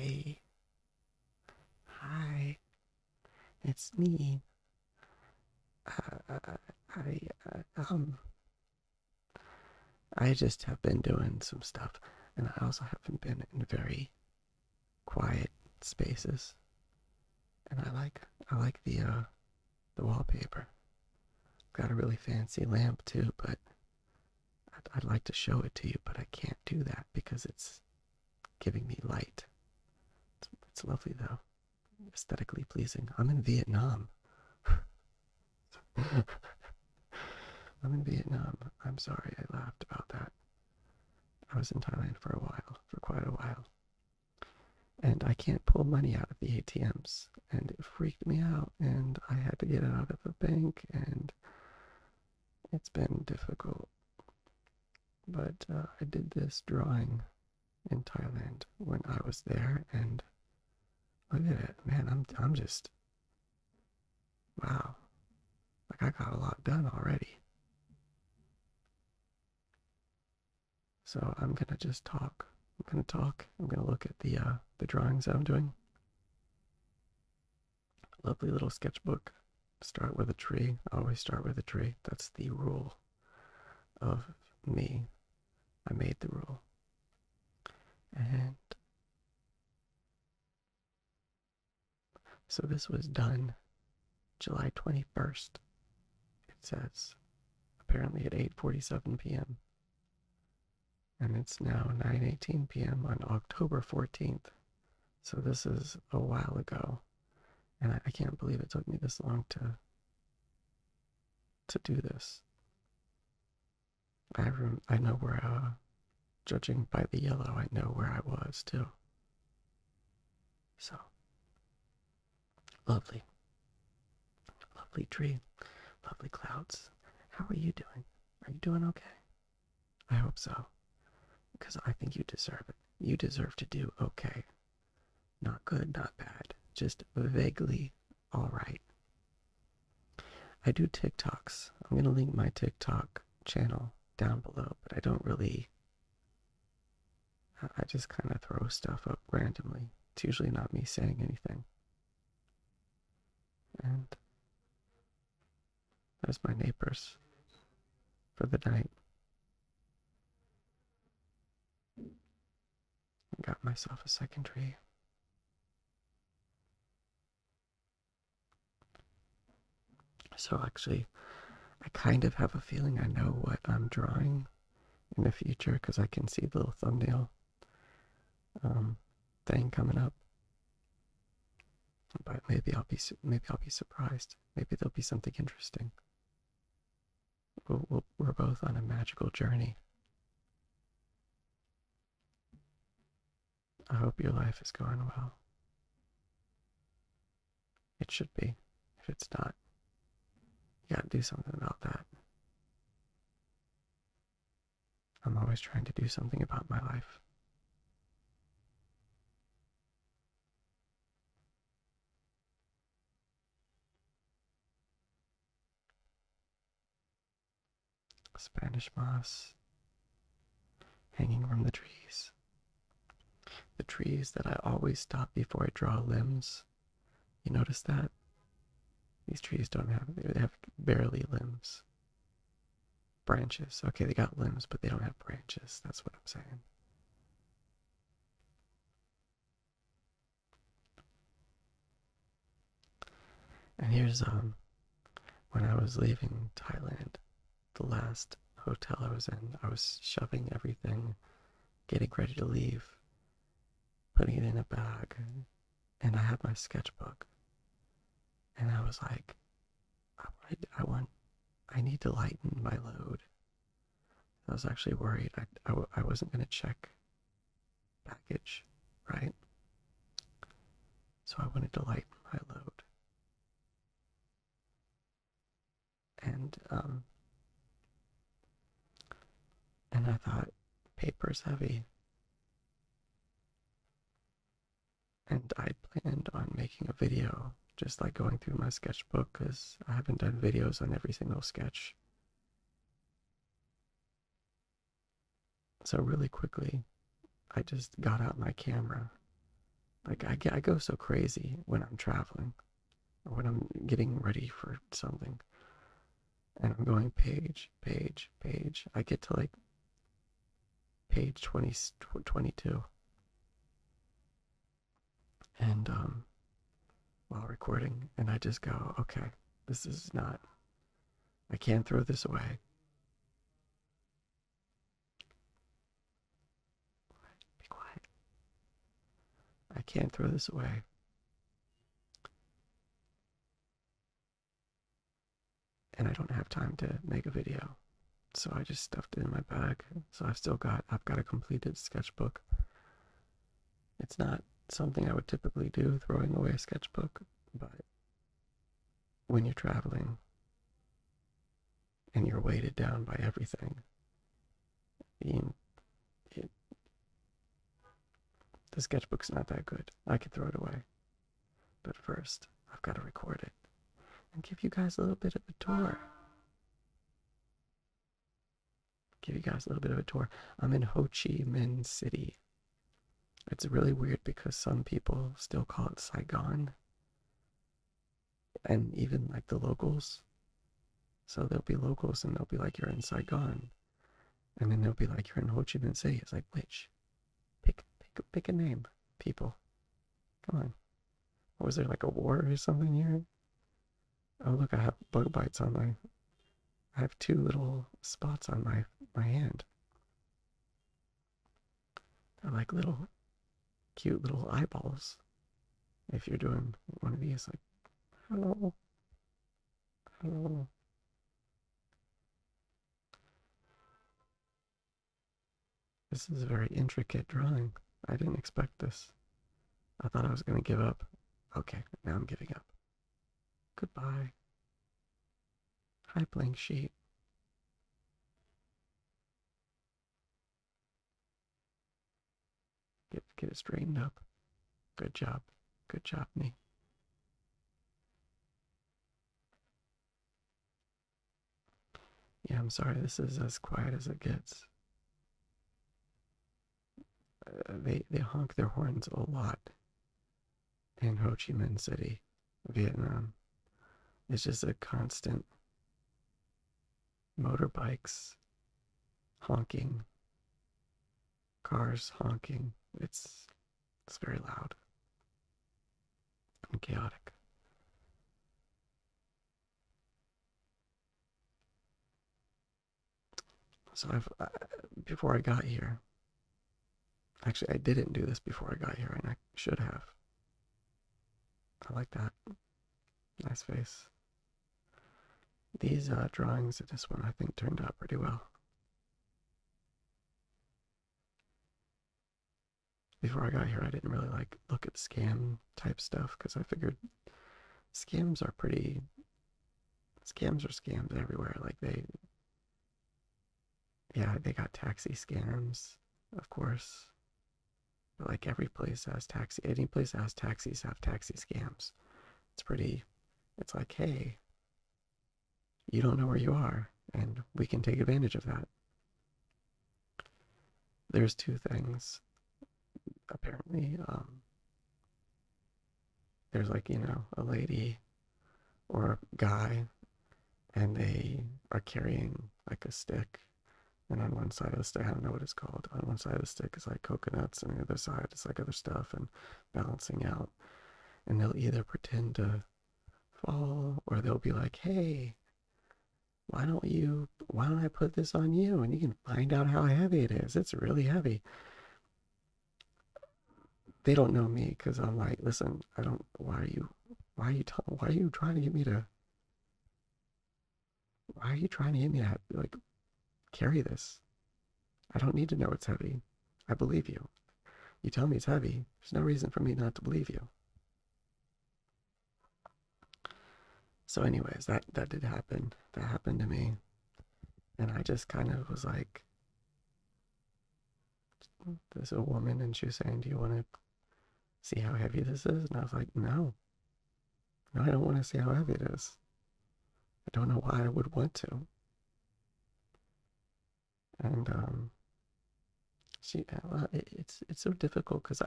Hi. Hi. It's me. Uh, I, I just have been doing some stuff, and I also haven't been in very quiet spaces. And I like the wallpaper. Got a really fancy lamp too, but I'd like to show it to you, but I can't do that because it's giving me light. It's lovely though, aesthetically pleasing. I'm in Vietnam. I'm in Vietnam. I'm sorry I laughed about that. I was in Thailand for a while, for quite a while. And I can't pull money out of the ATMs. And it freaked me out. And I had to get it out of the bank. And it's been difficult. But I did this drawing in Thailand when I was there. And look at it. Man, I'm just, wow. Like I got a lot done already. So I'm gonna just talk. I'm gonna talk. I'm gonna look at the drawings I'm doing. Lovely little sketchbook. Start with a tree. Always start with a tree. That's the rule of me. I made the rule. And so this was done July 21st. It says apparently at 8:47 p.m. And it's now 9:18 p.m. on October 14th. So this is a while ago. And I can't believe it took me this long to do this. I know where, judging by the yellow, I know where I was too. So, lovely, lovely tree, lovely clouds. How are you doing? Are you doing okay? I hope so, because I think you deserve it. You deserve to do okay. Not good, not bad, just vaguely all right. I do TikToks. I'm going to link my TikTok channel down below, but I don't really, I just kind of throw stuff up randomly. It's usually not me saying anything. And there's my neighbors for the night. I got myself a second tree. So actually, I kind of have a feeling I know what I'm drawing in the future because I can see the little thumbnail um, thing coming up. But maybe I'll be surprised. Maybe there'll be something interesting. We're both on a magical journey. I hope your life is going well. It should be. If it's not, you gotta do something about that. I'm always trying to do something about my life. Spanish moss hanging from the trees. The trees that I always stop before I draw limbs. You notice that? These trees they have barely limbs. Branches. Okay, they got limbs, but they don't have branches. That's what I'm saying. And here's when I was leaving Thailand, the last hotel I was in, I was shoving everything, getting ready to leave, putting it in a bag, and I had my sketchbook. And I was like, I need to lighten my load. I was actually worried I wasn't going to check package, right? So I wanted to lighten my load. And and I thought paper's heavy, and I planned on making a video, just like going through my sketchbook, because I haven't done videos on every single sketch. So really quickly, I just got out my camera Like I go so crazy when I'm traveling or when I'm getting ready for something and I'm going page, page, page. I get to like page 20, 22 and while recording and I just go, okay, this is not, I can't throw this away. Be quiet. I can't throw this away. And I don't have time to make a video. So I just stuffed it in my bag. So I've got a completed sketchbook. It's not something I would typically do, throwing away a sketchbook, but when you're traveling and you're weighted down by everything, you, it, the sketchbook's not that good. I could throw it away. But first, I've got to record it and give you guys a little bit of a tour. Give you guys a little bit of a tour. I'm in Ho Chi Minh City. It's really weird because some people still call it Saigon, and even like the locals. So there'll be locals and they'll be like, you're in Saigon. And then they'll be like, you're in Ho Chi Minh City. It's like, which? Pick a name, people. Come on. Was there like a war or something here? Oh, look, I have bug bites on my. I have two little spots on my hand. They're like little, cute little eyeballs. If you're doing one of these, like, hello, hello. This is a very intricate drawing. I didn't expect this. I thought I was going to give up. Okay, now I'm giving up. Goodbye. Hi, blank sheet. Get it straightened up. Good job. Good job, me. Yeah, I'm sorry. This is as quiet as it gets. They honk their horns a lot in Ho Chi Minh City, Vietnam. It's just a constant motorbikes honking, cars honking. It's very loud and chaotic. So before I got here, actually I didn't do this before I got here, and I should have. I like that. Nice face. These drawings of this one I think turned out pretty well. Before I got here, I didn't really like look at scam type stuff because I figured scams are scams everywhere. Like yeah, they got taxi scams, of course. But like every place has any place that has taxis have taxi scams. It's like, hey, you don't know where you are, and we can take advantage of that. There's two things. Apparently, there's like, a lady or a guy, and they are carrying like a stick. And on one side of the stick, I don't know what it's called. On one side of the stick is like coconuts, and the other side is like other stuff and balancing out. And they'll either pretend to fall, or they'll be like, hey, why don't I put this on you and you can find out how heavy it is? It's really heavy. They don't know me because I'm like, listen, I don't, why are you trying to get me to, why are you trying to get me to like carry this? I don't need to know it's heavy. I believe you. You tell me it's heavy. There's no reason for me not to believe you. So anyways, that did happen. That happened to me. And I just kind of was like, there's a woman and she was saying, do you want to see how heavy this is? And I was like, no. No, I don't want to see how heavy it is. I don't know why I would want to. And well, it's so difficult because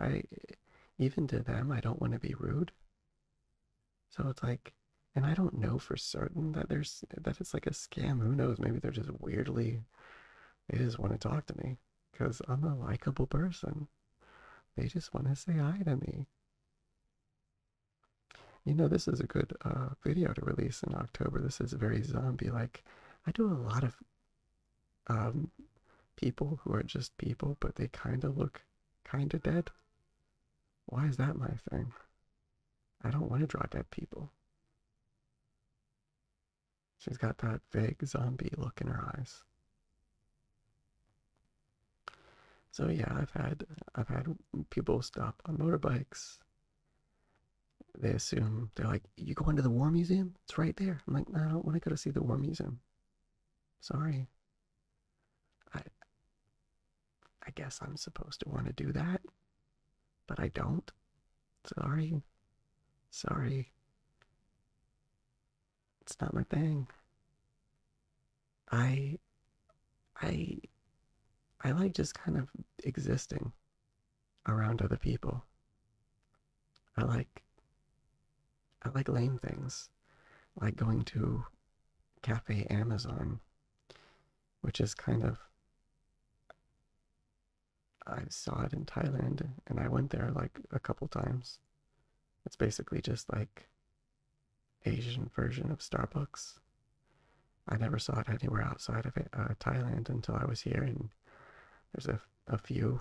even to them, I don't want to be rude. So it's like, and I don't know for certain that it's like a scam. Who knows? Maybe they're just weirdly, they just want to talk to me because I'm a likable person. They just want to say hi to me. You know, this is a good video to release in October. This is very zombie-like. I do a lot of um, people who are just people, but they kind of look kind of dead. Why is that my thing? I don't want to draw dead people. She's got that vague zombie look in her eyes. So yeah, I've had people stop on motorbikes. They assume they're like, "You going to the War Museum? It's right there." I'm like, "No, I don't want to go to see the War Museum. Sorry. I I guess I'm supposed to want to do that, but I don't. Sorry. Sorry. It's not my thing. I I I like just kind of existing around other people. I like I like lame things, like going to Cafe Amazon, which is kind of, I saw it in Thailand and I went there like a couple times. It's basically just like Asian version of Starbucks. I never saw it anywhere outside of it, Thailand until I was here, and there's a few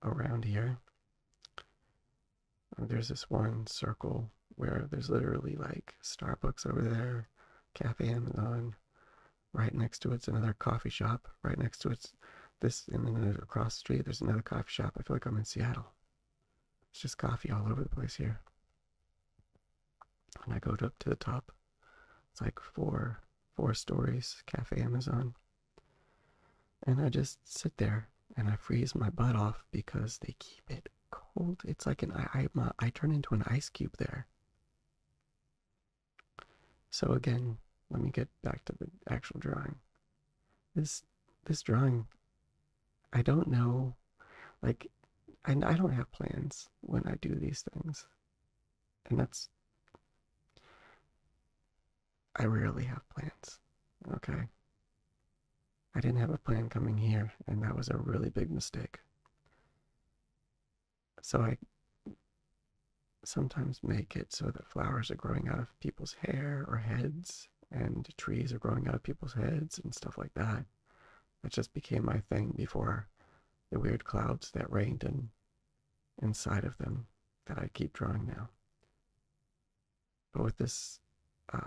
around here. There's this one circle where there's literally like Starbucks over there, Cafe Amazon. Right next to it's another coffee shop. Right next to it's this, and then across the street there's another coffee shop. I feel like I'm in Seattle. It's just coffee all over the place here. And I go up to the top. It's like four stories, Cafe Amazon. And I just sit there and I freeze my butt off because they keep it cold. It's like I turn into an ice cube there. So again, let me get back to the actual drawing. This this drawing, I don't know, like I don't have plans when I do these things. And I rarely have plans. Okay. I didn't have a plan coming here, and that was a really big mistake. So I sometimes make it so that flowers are growing out of people's hair or heads, and trees are growing out of people's heads and stuff like that. It just became my thing before the weird clouds that rained inside of them that I keep drawing now. But with this uh,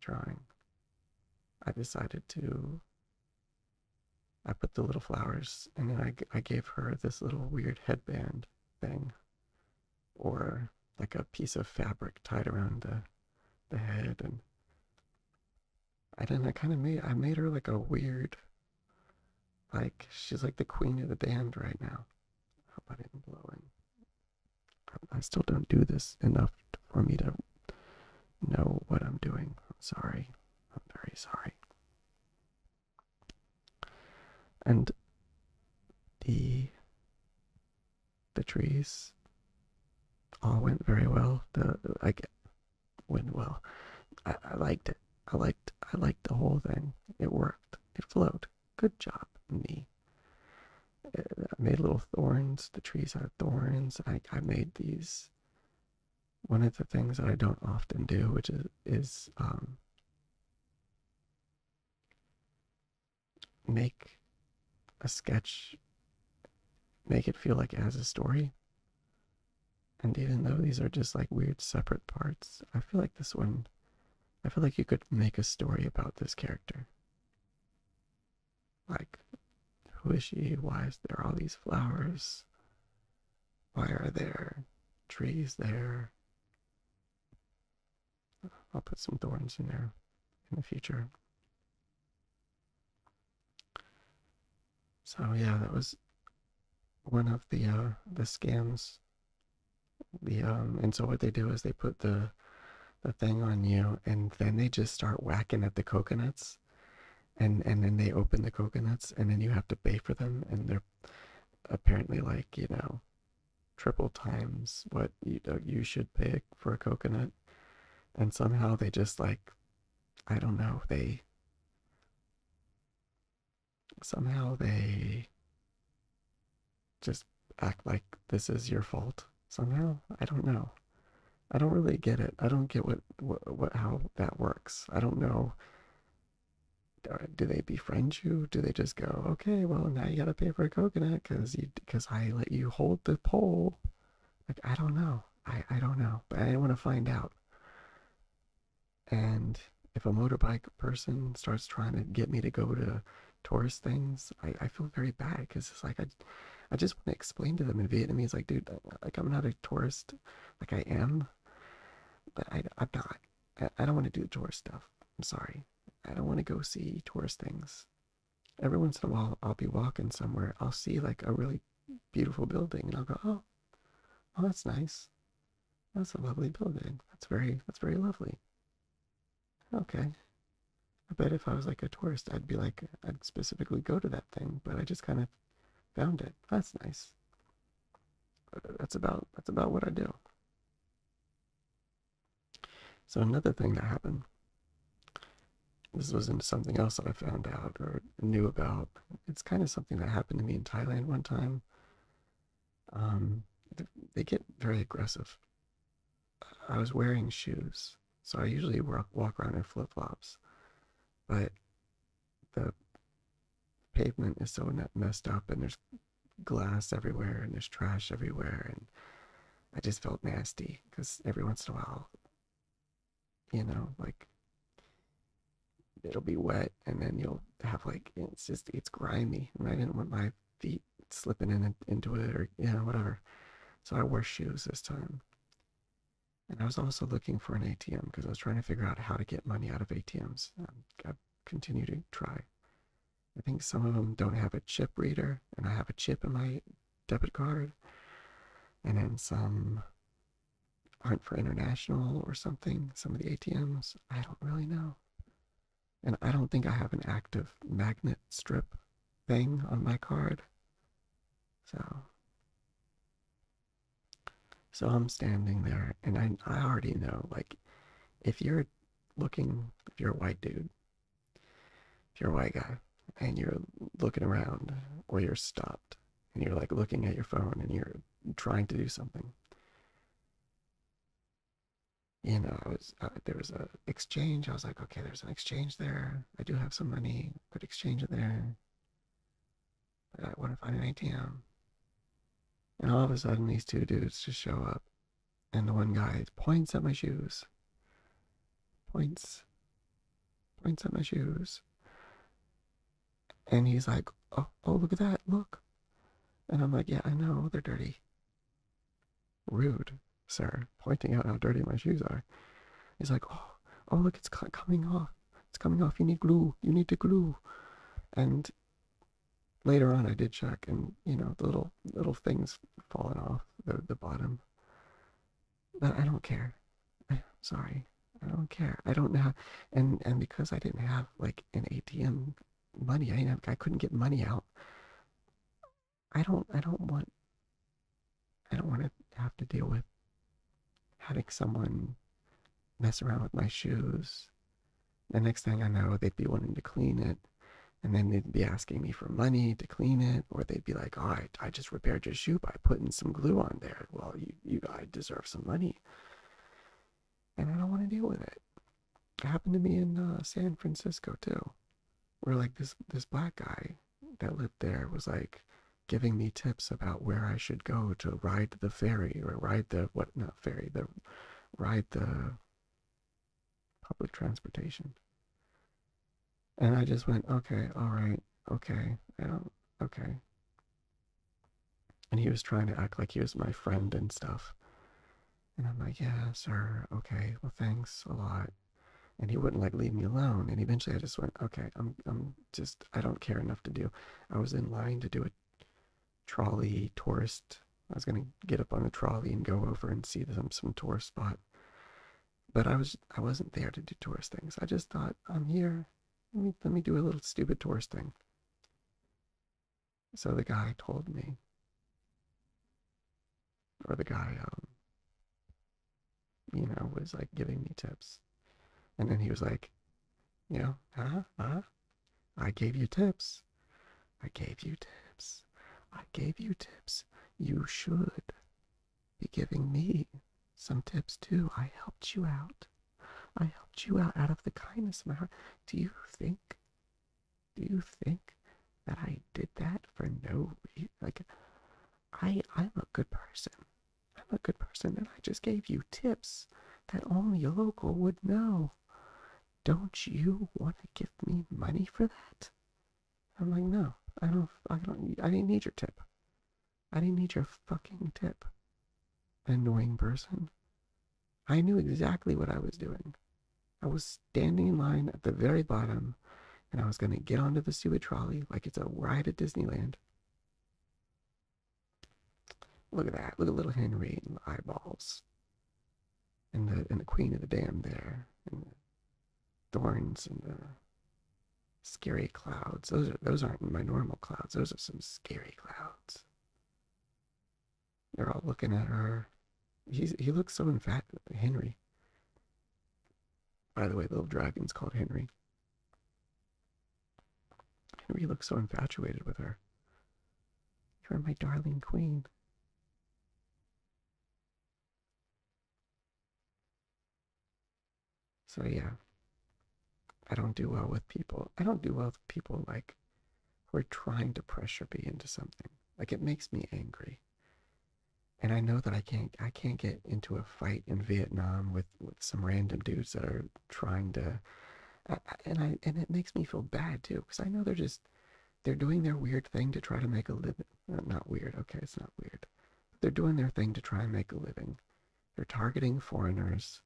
drawing, I decided to. I put the little flowers, and then I gave her this little weird headband thing, or like a piece of fabric tied around the head, and I kind of I made her like a weird, like she's like the queen of the damned right now. I hope I didn't blow in. I still don't do this enough for me to know what I'm doing. I'm sorry. I'm very sorry. And the the trees all went very well. The like went well. I liked it. I liked the whole thing. It worked. It flowed. Good job, me. I made little thorns. The trees had thorns. I made these. One of the things that I don't often do, which is make a sketch, make it feel like it has a story. And even though these are just like weird separate parts, I feel like this one, I feel like you could make a story about this character. Like, who is she? Why is there all these flowers? Why are there trees there? I'll put some thorns in there in the future. So yeah, that was one of the scams. And so what they do is they put the thing on you, and then they just start whacking at the coconuts, and then they open the coconuts, and then you have to pay for them, and they're apparently like, triple times what you should pay for a coconut, and somehow they just like, I don't know, they somehow they just act like this is your fault somehow. I don't know. I don't really get it. I don't get what how that works. I don't know. Do they befriend you? Do they just go, okay, well now you gotta pay for a coconut because I let you hold the pole? Like I don't know. I don't know, but I want to find out. And if a motorbike person starts trying to get me to go to tourist things, I feel very bad because it's like I just want to explain to them in Vietnamese, like, dude, like I'm not a tourist, like I am, but I'm not. I don't want to do the tourist stuff. I'm sorry. I don't want to go see tourist things. Every once in a while, I'll be walking somewhere. I'll see like a really beautiful building, and I'll go, oh, that's nice. That's a lovely building. That's very lovely. Okay. I bet if I was like a tourist, I'd be like, I'd specifically go to that thing, but I just kind of found it. That's nice. That's about what I do. So another thing that happened, this wasn't something else that I found out or knew about. It's kind of something that happened to me in Thailand one time. Um, they get very aggressive. I was wearing shoes, so I usually walk around in flip flops, but the pavement is so messed up, and there's glass everywhere, and there's trash everywhere, and I just felt nasty because every once in a while, like it'll be wet and then you'll have like it's grimy and I didn't want my feet slipping into it or whatever. So I wore shoes this time. And I was also looking for an ATM because I was trying to figure out how to get money out of ATMs. I continue to try. I think some of them don't have a chip reader, and I have a chip in my debit card, and then some aren't for international or something. Some of the ATMs, I don't really know. And I don't think I have an active magnet strip thing on my card. So so I'm standing there and I already know like if you're if you're a white dude, if you're a white guy and you're looking around or you're stopped and you're like looking at your phone and you're trying to do something. There was a exchange. I was like, okay, there's an exchange there. I do have some money. Could exchange it there. But I want to find an ATM. And all of a sudden, these two dudes just show up, and the one guy points at my shoes, points, points at my shoes, and he's like, oh, look at that, look. And I'm like, yeah, I know, they're dirty. Rude, sir, pointing out how dirty my shoes are. He's like, oh, look, it's coming off. It's coming off. You need glue. You need to glue. And later on, I did check, and the little things falling off the bottom. But I don't care. I'm sorry. I don't care. I don't know. And because I didn't have like an ATM money, I couldn't get money out. I don't want to have to deal with having someone mess around with my shoes. The next thing I know, they'd be wanting to clean it, and then they'd be asking me for money to clean it, or they'd be like, "Oh, I just repaired your shoe by putting some glue on there. Well, I deserve some money," and I don't want to deal with it. It happened to me in San Francisco too, where like this black guy that lived there was like giving me tips about where I should go to ride the ferry or ride the what not ferry the ride the public transportation. And I just went, okay, all right, okay, I don't, okay. And he was trying to act like he was my friend and stuff. And I'm like, yeah, sir, okay, well, thanks a lot. And he wouldn't like leave me alone. And eventually I just went, okay, I don't care enough to do. I was in line to do a trolley tourist. I was gonna get up on a trolley and go over and see some tourist spot. But I wasn't there to do tourist things. I just thought I'm here. Let me do a little stupid tourist thing. So the guy told me, or the guy, was like giving me tips. And then he was like, I gave you tips. I gave you tips. I gave you tips. You should be giving me some tips too. I helped you out. I helped you out of the kindness of my heart. Do you think, do you think that I did that for no reason? Like, I'm a good person. I'm a good person, and I just gave you tips that only a local would know. Don't you want to give me money for that? I'm like, no, I didn't need your tip. I didn't need your fucking tip. Annoying person. I knew exactly what I was doing. I was standing in line at the very bottom, and I was going to get onto the sewage trolley like it's a ride at Disneyland. Look at that. Look at little Henry and the eyeballs. And the queen of the dam there. And the thorns and the scary clouds. Those aren't my normal clouds. Those are some scary clouds. They're all looking at her. He looks so infatuated. Henry. By the way, the little dragon's called Henry. Henry looks so infatuated with her. You're my darling queen. So yeah, I don't do well with people. I don't do well with people like who are trying to pressure me into something. Like it makes me angry. And I know that I can't get into a fight in Vietnam with some random dudes that are trying to and it makes me feel bad too because I know they're doing their weird thing to try to make a living. Not weird. Okay, it's not weird. They're doing their thing to try and make a living. They're targeting foreigners.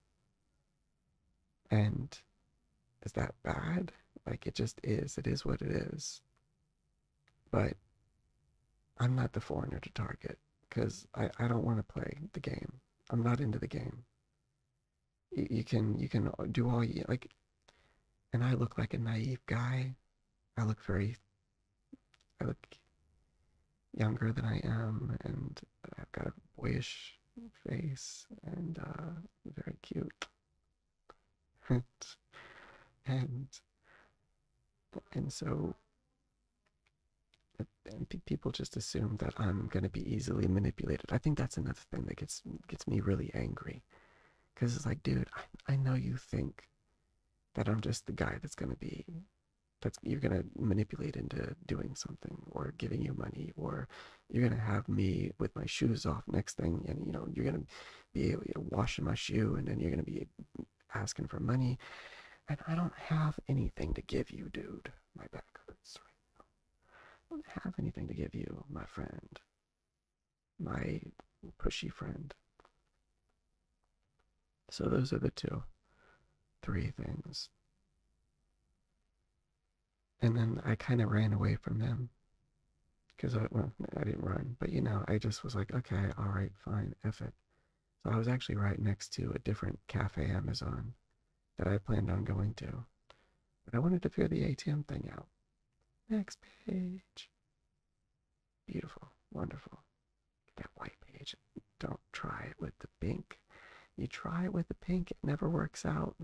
And is that bad? Like it just is. It is what it is. But I'm not the foreigner to target because I don't want to play the game. I'm not into the game. You can do all you like, and I look like a naive guy. I look very I look younger than I am, and I've got a boyish face and very cute. and and so and people just assume that I'm going to be easily manipulated. I think that's another thing that gets me really angry because it's like, dude, I know you think that I'm just the guy that's going to be that's you're going to manipulate into doing something or giving you money, or you're going to have me with my shoes off next thing, and you're going to be washing my shoe, and then you're going to be asking for money, and I don't have anything to give you, dude. My back hurts right now. I don't have anything to give you, my friend, my pushy friend. So those are the three things. And then I kind of ran away from them because I didn't run, but I just was like, okay, all right, fine, F it. So I was actually right next to a different cafe Amazon that I planned on going to, but I wanted to figure the ATM thing out. Next page. Beautiful, wonderful. That white page. Don't try it with the pink. You try it with the pink, it never works out.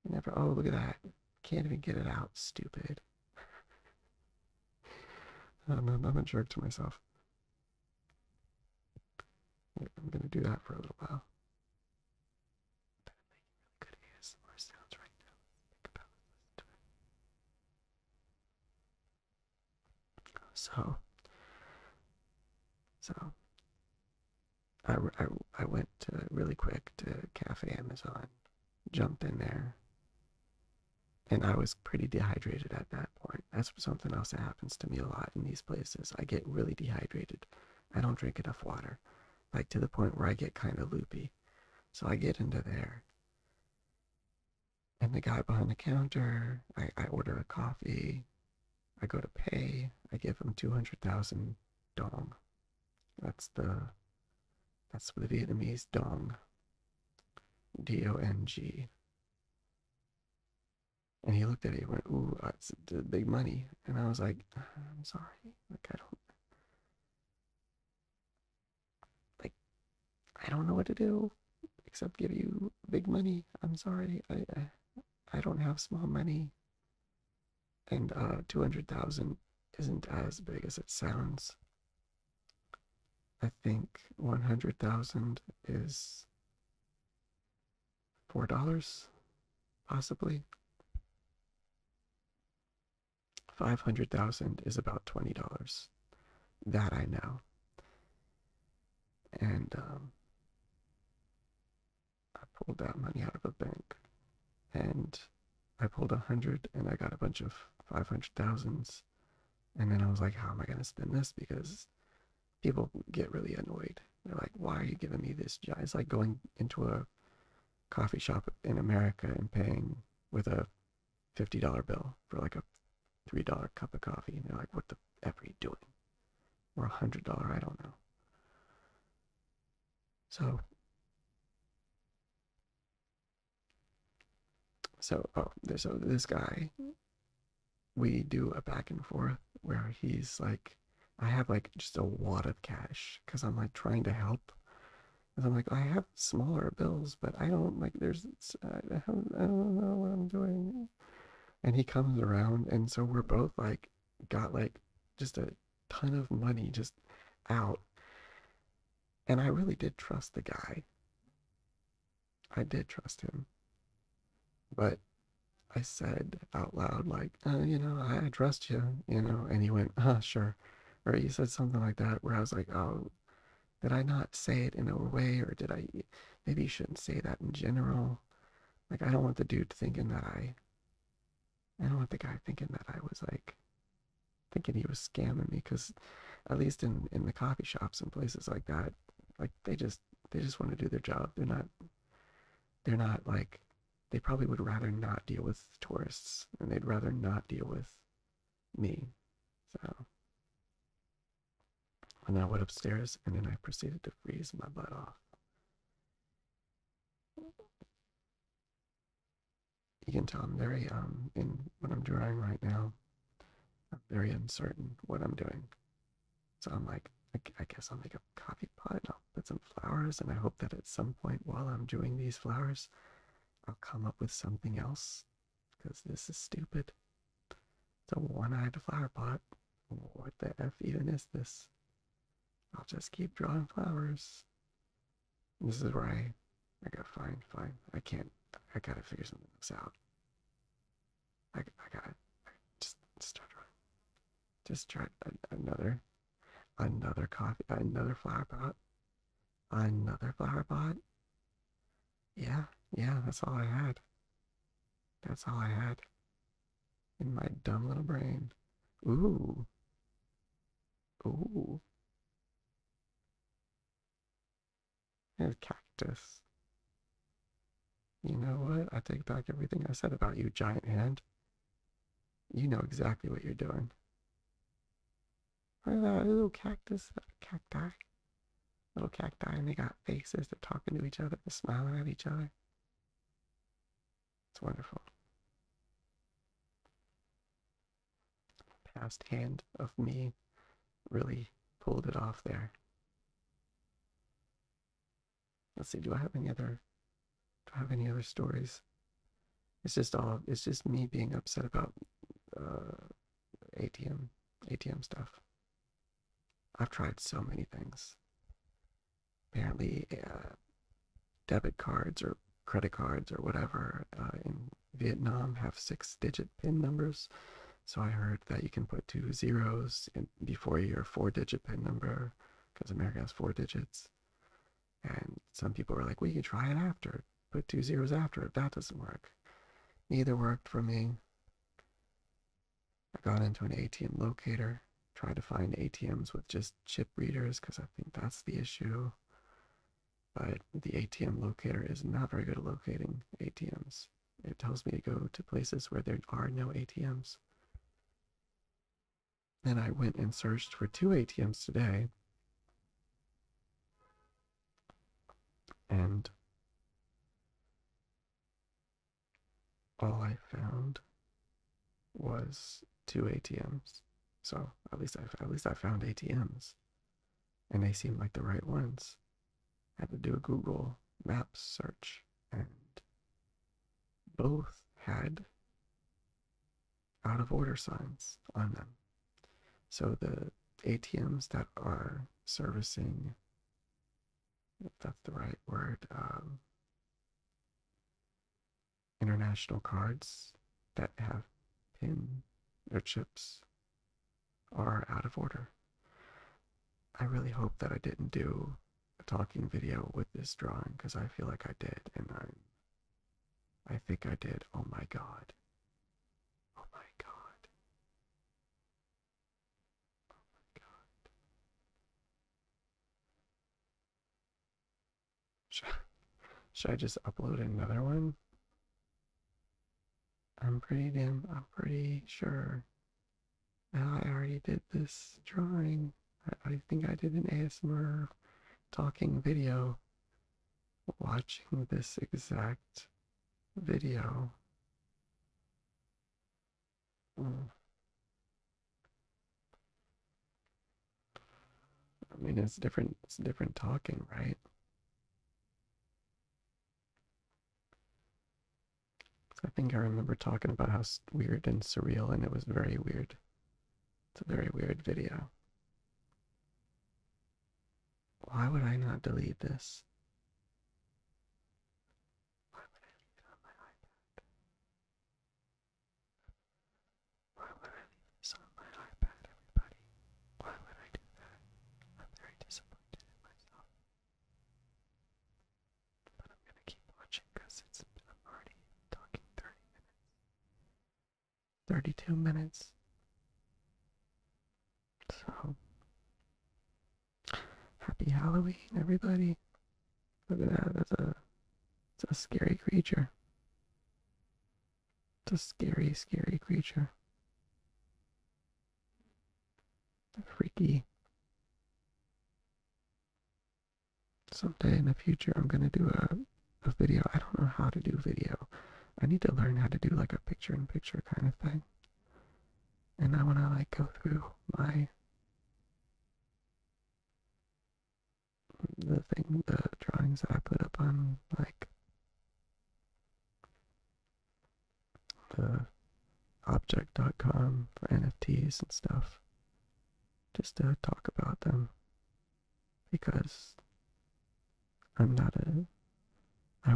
You never, oh, look at that. Can't even get it out, stupid. I'm a jerk to myself. I'm gonna do that for a little while. But I'm making really good ASMR sounds right now. Think about it. So I went to really quick to Cafe Amazon, jumped in there, and I was pretty dehydrated at that point. That's something else that happens to me a lot in these places. I get really dehydrated. I don't drink enough water, like to the point where I get kind of loopy. So I get into there, and the guy behind the counter, I order a coffee. I go to pay. I give him 200,000 dong. That's the Vietnamese dong, Dong. And he looked at it and went, ooh, it's big money. And I was like, I'm sorry. Like, I don't. don't know what to do except give you big money. I'm sorry. I don't have small money. And 200,000 isn't as big as it sounds. I think 100,000 is $4, possibly. 500,000 is about $20. That I know. And I pulled that money out of a bank. And I pulled 100 and I got a bunch of 500,000s. And then I was like, how am I going to spend this? Because people get really annoyed. They're like, why are you giving me this job? It's like going into a coffee shop in America and paying with a $50 bill for like a $3 cup of coffee. And they're like, what the F are you doing? Or $100, I don't know. So, so this guy, we do a back and forth where he's like, I have like just a wad of cash because I'm like trying to help. Because I'm like, I have smaller bills, but I don't like, I don't know what I'm doing. And he comes around, and so we're both like, got like just a ton of money just out. And I really did trust the guy. I did trust him. But I said out loud, like, I trust you. And he went, sure. Or he said something like that, where I was like, oh, did I not say it in a way, or did I, maybe you shouldn't say that in general. Like, I don't want the dude thinking that I don't want the guy thinking that I was like, thinking he was scamming me, because at least in the coffee shops and places like that, like, they just want to do their job. They're not like, they probably would rather not deal with tourists, and they'd rather not deal with me. So, and I went upstairs and then I proceeded to freeze my butt off. You can tell I'm very, in what I'm drawing right now, I'm very uncertain what I'm doing. So I'm like, I guess I'll make a coffee pot and I'll put some flowers, and I hope that at some point while I'm doing these flowers, I'll come up with something else, because this is stupid. It's a one-eyed flower pot. What the F even is this? I'll just keep drawing flowers. This is where I go, fine. I gotta figure something else out. I gotta just start drawing. Just try another coffee, another flower pot, another flower pot. Yeah, that's all I had. That's all I had in my dumb little brain. Ooh, ooh, and cactus. You know what? I take back everything I said about you, giant hand. You know exactly what you're doing. Look at that little cactus, cacti, little cacti, and they got faces. They're talking to each other, they're smiling at each other. It's wonderful. Past hand of me really pulled it off there. Let's see, do I have any other stories? It's just me being upset about uh, ATM stuff. I've tried so many things. Apparently, debit cards or credit cards or whatever in Vietnam have 6-digit PIN numbers. So I heard that you can put 2 zeros before your 4-digit PIN number, because America has 4 digits. And some people were like, well, you can try it after. Put 2 zeros after if that doesn't work. Neither worked for me. I got into an ATM locator, tried to find ATMs with just chip readers, because I think that's the issue. But the ATM locator is not very good at locating ATMs. It tells me to go to places where there are no ATMs. Then I went and searched for 2 ATMs today, and all I found was 2 ATMs. So at least I found ATMs, and they seem like the right ones. had to do a Google Maps search, and both had out of order signs on them. So the ATMs that are servicing, if that's the right word, international cards that have PIN or chips are out of order. I really hope that I didn't do a talking video with this drawing because I feel like I did, and I think I did. Oh my god. Oh my god. God. Should I just upload another one? I'm pretty sure I already did this drawing. I think I did an ASMR talking video watching this exact video. Mm. I mean, it's different talking, right? I think I remember talking about how weird and surreal, and it was very weird. It's a very weird video. Why would I not delete this? Why would I leave it on my iPad? Why would I leave this on my iPad, everybody? Why would I do that? I'm very disappointed in myself. But I'm gonna keep watching because I'm already talking 30 minutes. 32 minutes. So, happy Halloween, everybody. Look at that. It's a scary creature. It's a scary, scary creature. Freaky. Someday in the future, I'm gonna do a video. I don't know how to do video. I need to learn how to do like a picture-in-picture kind of thing. And I wanna like go through the drawings that I put up on like the object.com for NFTs and stuff, just to talk about them, because I'm not a I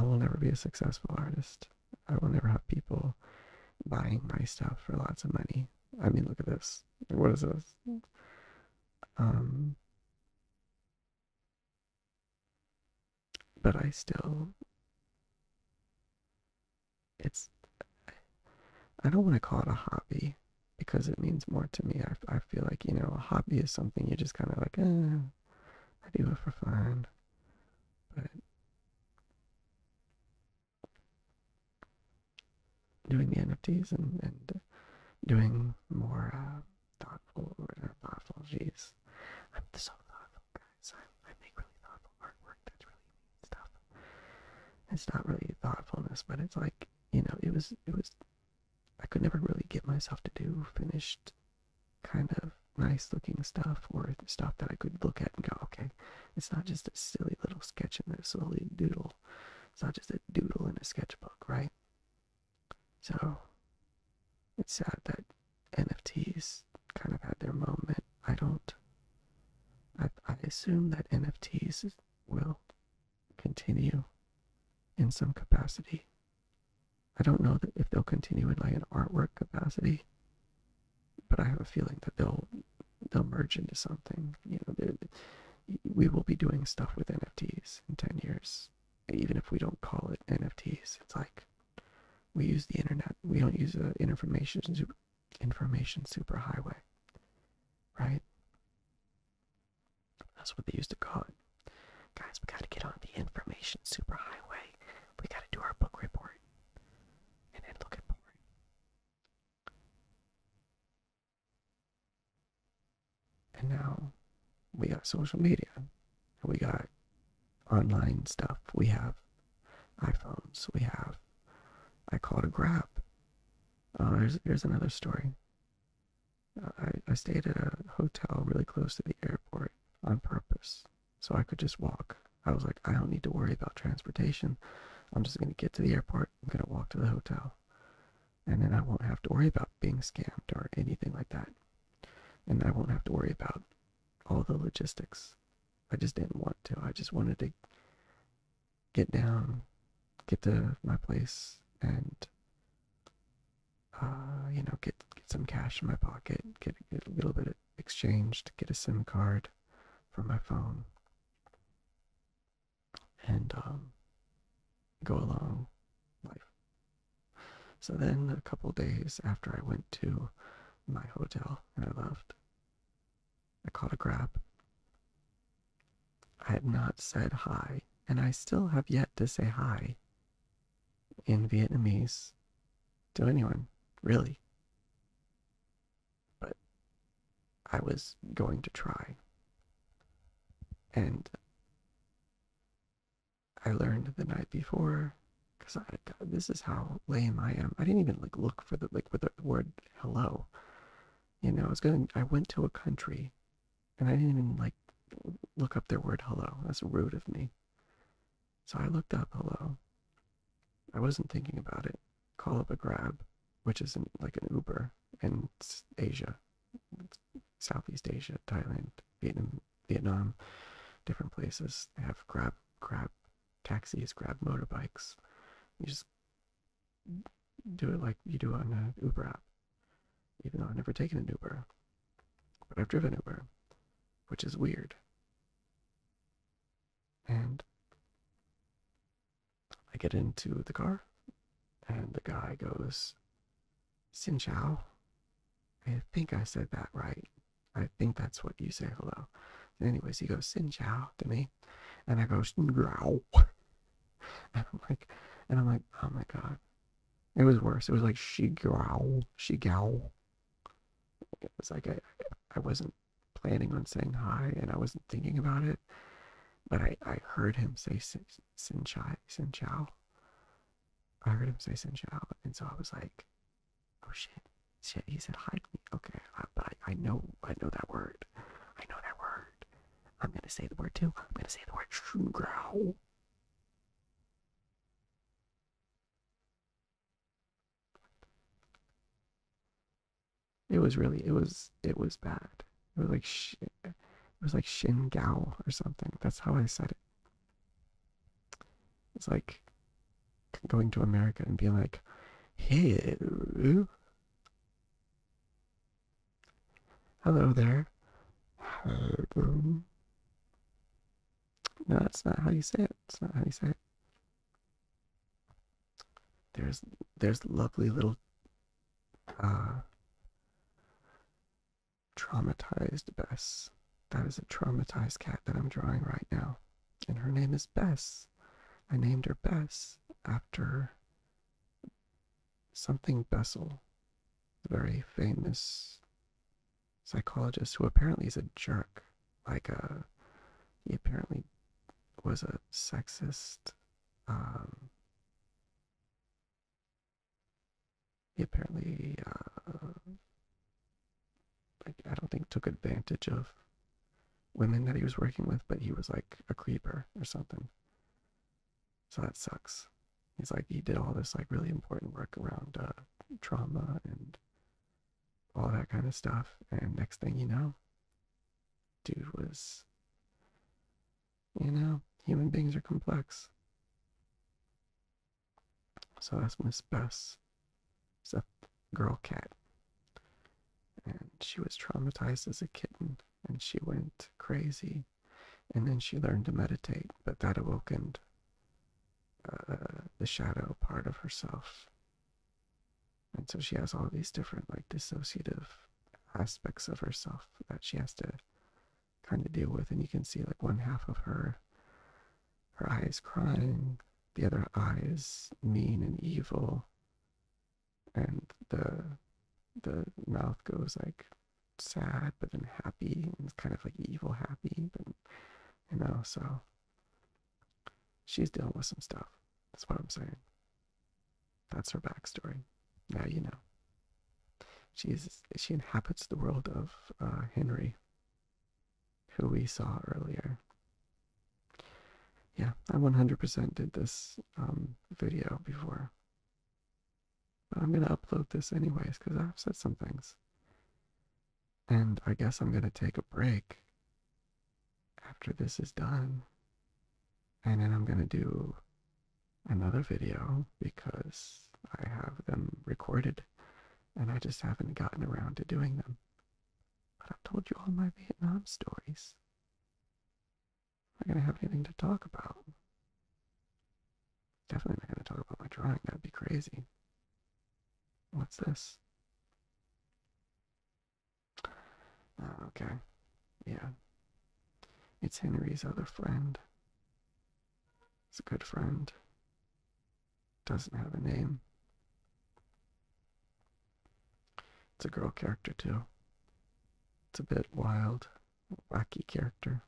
will never be a successful artist. I will never have people buying my stuff for lots of money. I mean, look at this. What is this? Um, but I still, it's, I don't want to call it a hobby because it means more to me. I feel like, a hobby is something you just kind of like, I do it for fun. But doing the NFTs and doing more thoughtful, geez. I'm so thoughtful, guys. I make really thoughtful artwork that's really neat stuff. It's not really thoughtfulness, but it's like, I could never really get myself to do finished kind of nice looking stuff or stuff that I could look at and go, okay, it's not just a silly little sketch in a silly doodle. It's not just a doodle in a sketchbook, right? So it's sad that NFTs kind of had their moment. I assume that NFTs will continue in some capacity. I don't know if they'll continue in like an artwork capacity, but I have a feeling that they'll merge into something. We will be doing stuff with NFTs in 10 years, even if we don't call it NFTs. It's like we use the internet. We don't use an information superhighway, right? That's what they used to call it. Guys, we got to get on the information superhighway. We got to do our book report and then look at porn. And now we got social media. We got online stuff. We have iPhones. I called a Grab. Here's another story. I stayed at a hotel really close to the airport on purpose. so I could just walk. I was like, I don't need to worry about transportation. I'm just going to get to the airport. I'm going to walk to the hotel. And then I won't have to worry about being scammed or anything like that. And I won't have to worry about all the logistics. I just didn't want to. I just wanted to get down, get to my place, and get some cash in my pocket, get a little bit exchanged, get a SIM card for my phone, and go along life. So then, a couple days after I went to my hotel and I left, I caught a grab. I had not said hi, and I still have yet to say hi in Vietnamese to anyone, really. But I was going to try. And I learned the night before, because this is how lame I am. I didn't even look for for the word hello. I went to a country and I didn't even look up their word hello. That's rude of me. So I looked up hello. I wasn't thinking about it. Call up a Grab, which is like an Uber in Asia, Southeast Asia, Thailand, Vietnam, different places. They have Grab taxis, Grab motorbikes. You just do it like you do on an Uber app. Even though I've never taken an Uber, but I've driven Uber, which is weird. And I get into the car, and the guy goes, Xin Chao. I think I said that right. I think that's what you say hello. Anyways, he goes, Xin Chao to me. And I go, Xin Chao. And I'm like, oh my God. It was worse. It was like, Shigao. It was like, I wasn't planning on saying hi, and I wasn't thinking about it. But I heard him say Xin Chao. I heard him say Xin Chao. And so I was like, oh shit, he said hi to me. Okay, but I know that word. I know that word. I'm gonna say the word too. I'm gonna say the word Shungrao. It was bad. It was like it was like Shin Gao or something. That's how I said it. It's like going to America and being like, hey, hello there. No, that's not how you say it. It's not how you say it. There's there's lovely little uh traumatized Bess. That is a traumatized cat that I'm drawing right now. And her name is Bess. I named her Bess after something Bessel, the very famous psychologist who apparently is a jerk. He apparently was a sexist. Um, he apparently, I don't think took advantage of women that he was working with, but he was like a creeper or something. So that sucks. He did all this really important work around trauma and all that kind of stuff. And next thing you know, dude was, human beings are complex. So that's Miss Bess. It's a girl cat. And she was traumatized as a kitten, and she went crazy. And then she learned to meditate, but that awakened the shadow part of herself. And so she has all these different dissociative aspects of herself that she has to kind of deal with. And you can see one half of her eye is crying, the other eye is mean and evil, and the mouth goes sad but then happy, and it's kind of evil happy, but so she's dealing with some stuff. That's what I'm saying. That's her backstory. Now you know. She inhabits the world of Henry, who we saw earlier. Yeah, I 100% did this video before. But I'm going to upload this anyways because I've said some things. And I guess I'm going to take a break after this is done. And then I'm going to do another video because I have them recorded and I just haven't gotten around to doing them. But I've told you all my Vietnam stories. I'm not going to have anything to talk about. Definitely not going to talk about my drawing. That'd be crazy. What's this? Okay. Yeah. It's Henry's other friend. It's a good friend. Doesn't have a name. It's a girl character too. It's a bit wild, wacky character.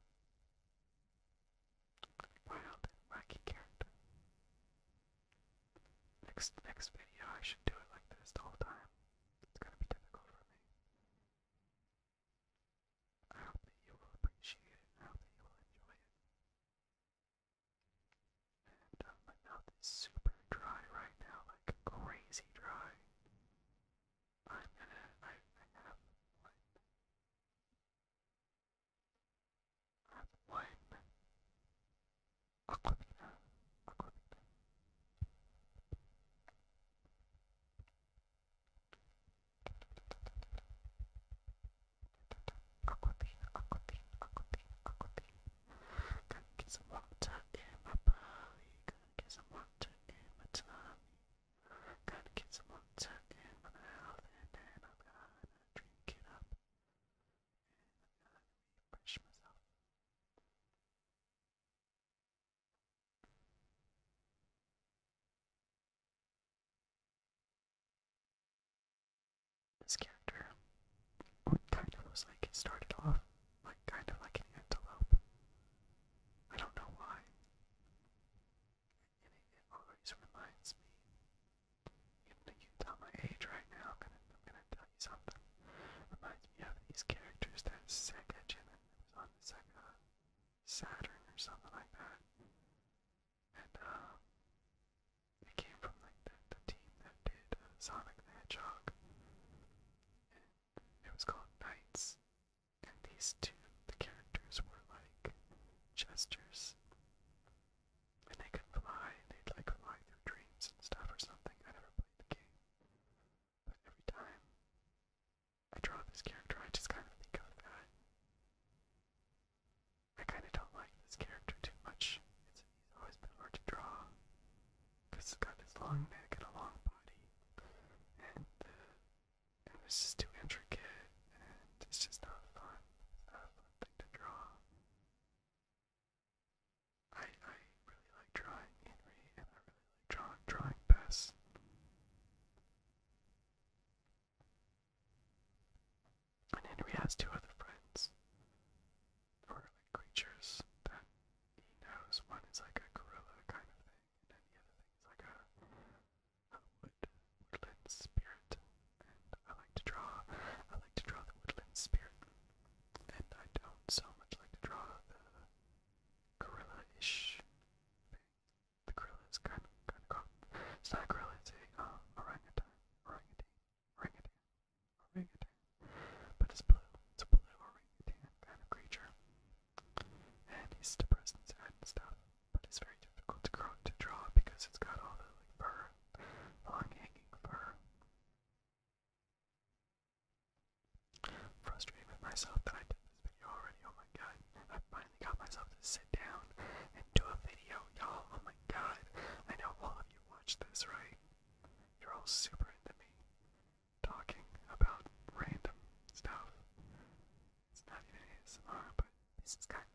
Wild, wacky character. Next video, I should do it like this the whole time. It's gonna be difficult for me. I hope that you will appreciate it. I hope that you will enjoy it. And my mouth is super dry right now, like crazy dry. I have one aquavina. Gotta get some water in my belly. Gotta get some water in my tummy. Gotta get some water in my mouth, and then I'm gonna drink it up. And I'm gonna refresh myself. This character kind of was like, it started off like kind of like an antelope. I don't know why. And it always reminds me, you can tell my age right now, I'm gonna tell you something. Reminds me of these characters that Sega Jim and it was on the Sega Saturn or something like that. And it came from like the team that did Sonic the Hedgehog. And it was called Knights. And these two, the characters were like jesters. And they could fly, and they'd like fly through dreams and stuff or something. I never played the game. But every time I draw this character, I just kind of think of that. I kind of don't like this character too much. He's always been hard to draw. Because it's got this long neck and a long body. And it's just too intricate. And it's just not fun. It's not a fun thing to draw. I really like drawing Henry, and I really like drawing Bess. And Henry has two other friends, or like creatures that he knows. One is like a gorilla kind of thing, and then the other thing is like a woodland spirit. And I like to draw the woodland spirit, and I don't so much like to draw the gorilla-ish thing. The gorilla is kind of called. It's not a gorilla. It's a orangutan. But it's blue. It's a blue orangutan kind of creature. And he's depressed and sad and stuff. But it's very difficult to draw because it's got all the like fur, long hanging fur. Frustrated with myself that I did this video already. Oh my god. I finally got myself to sit down and do a video, y'all. Oh my god. I know all of you watch this, right? You're all super into me talking about random stuff. It's not even ASMR, but this is kind